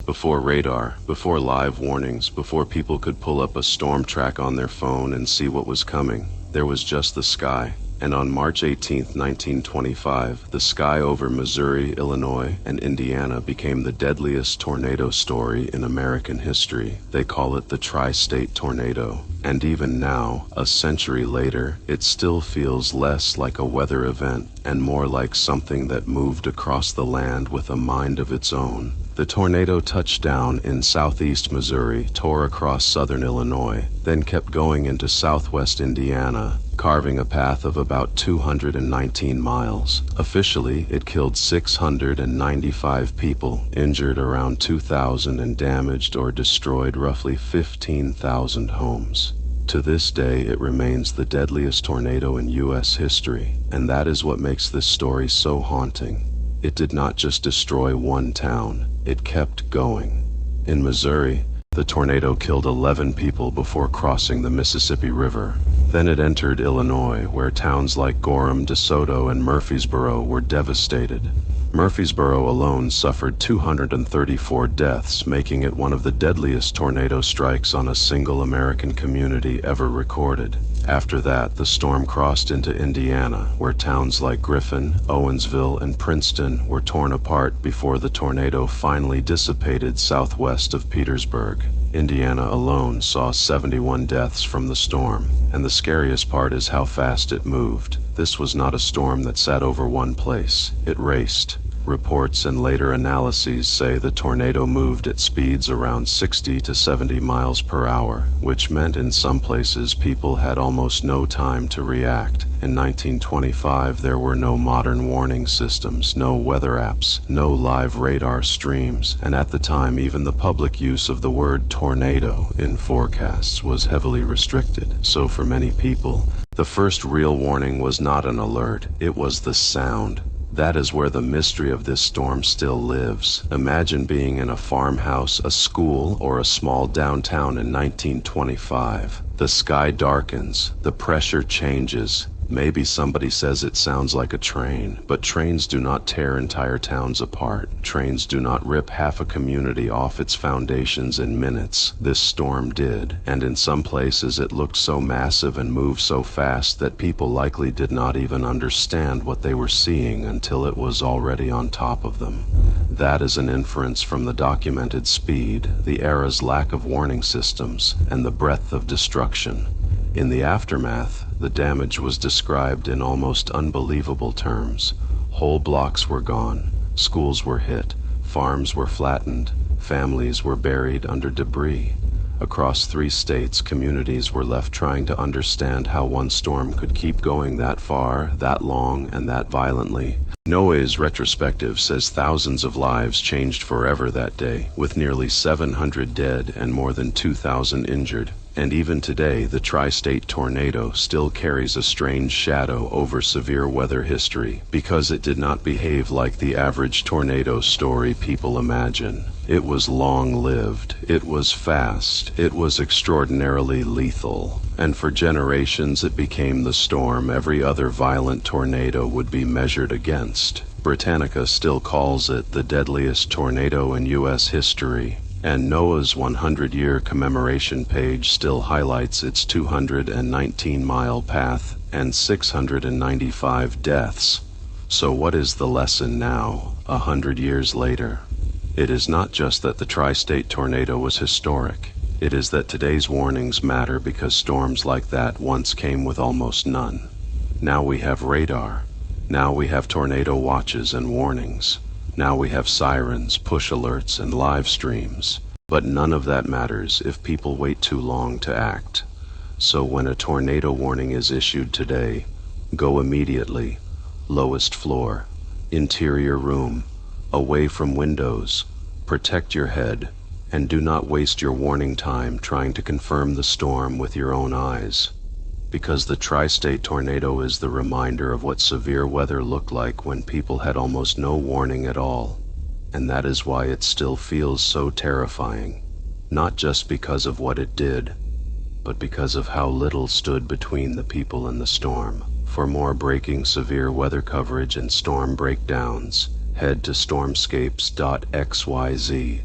Before radar, before live warnings, before people could pull up a storm track on their phone and see what was coming, there was just the sky. And on March 18, 1925, the sky over Missouri, Illinois, and Indiana became the deadliest tornado story in American history. They call it the tri-state tornado. And even now, a century later, it still feels less like a weather event and more like something that moved across the land with a mind of its own. The tornado touched down in southeast Missouri, tore across southern Illinois, then kept going into southwest Indiana, carving a path of about 219 miles. Officially, it killed 695 people, injured around 2,000, and damaged or destroyed roughly 15,000 homes. To this day, it remains the deadliest tornado in U.S. history, and that is what makes this story so haunting. It did not just destroy one town, it kept going. In Missouri, the tornado killed 11 people before crossing the Mississippi River. Then it entered Illinois, where towns like Gorham, DeSoto, and Murfreesboro were devastated. Murfreesboro alone suffered 234 deaths, making it one of the deadliest tornado strikes on a single American community ever recorded. After that, the storm crossed into Indiana, where towns like Griffin, Owensville, and Princeton were torn apart before the tornado finally dissipated southwest of Petersburg. Indiana alone saw 71 deaths from the storm, and the scariest part is how fast it moved. This was not a storm that sat over one place. It raced. Reports and later analyses say the tornado moved at speeds around 60 to 70 miles per hour, which meant in some places people had almost no time to react. In 1925, there were no modern warning systems, no weather apps, no live radar streams, and at the time even the public use of the word tornado in forecasts was heavily restricted. So for many people, the first real warning was not an alert, it was the sound. That is where the mystery of this storm still lives. Imagine being in a farmhouse, a school, or a small downtown in 1925. The sky darkens, the pressure changes. Maybe somebody says it sounds like a train, but trains do not tear entire towns apart. Trains do not rip half a community off its foundations in minutes. This storm did, and in some places it looked so massive and moved so fast that people likely did not even understand what they were seeing until it was already on top of them. That is an inference from the documented speed, the era's lack of warning systems, and the breadth of destruction. In the aftermath, the damage was described in almost unbelievable terms. Whole blocks were gone, schools were hit, farms were flattened, families were buried under debris. Across 3 states, communities were left trying to understand how one storm could keep going that far, that long, and that violently. Noah's retrospective says thousands of lives changed forever that day, with nearly 700 dead and more than 2,000 injured. And even today, the tri-state tornado still carries a strange shadow over severe weather history because it did not behave like the average tornado story people imagine. It was long-lived, it was fast, it was extraordinarily lethal, and for generations it became the storm every other violent tornado would be measured against. Britannica still calls it the deadliest tornado in U.S. history. And NOAA's 100-year commemoration page still highlights its 219-mile path and 695 deaths. So what is the lesson now, 100 years later? It is not just that the tri-state tornado was historic. It is that today's warnings matter because storms like that once came with almost none. Now we have radar. Now we have tornado watches and warnings. Now we have sirens, push alerts, and live streams. But none of that matters if people wait too long to act. So when a tornado warning is issued today, go immediately. Lowest floor, interior room, away from windows. Protect your head, and do not waste your warning time trying to confirm the storm with your own eyes. Because the tri-state tornado is the reminder of what severe weather looked like when people had almost no warning at all. And that is why it still feels so terrifying. Not just because of what it did, but because of how little stood between the people and the storm. For more breaking severe weather coverage and storm breakdowns, head to stormscapes.xyz.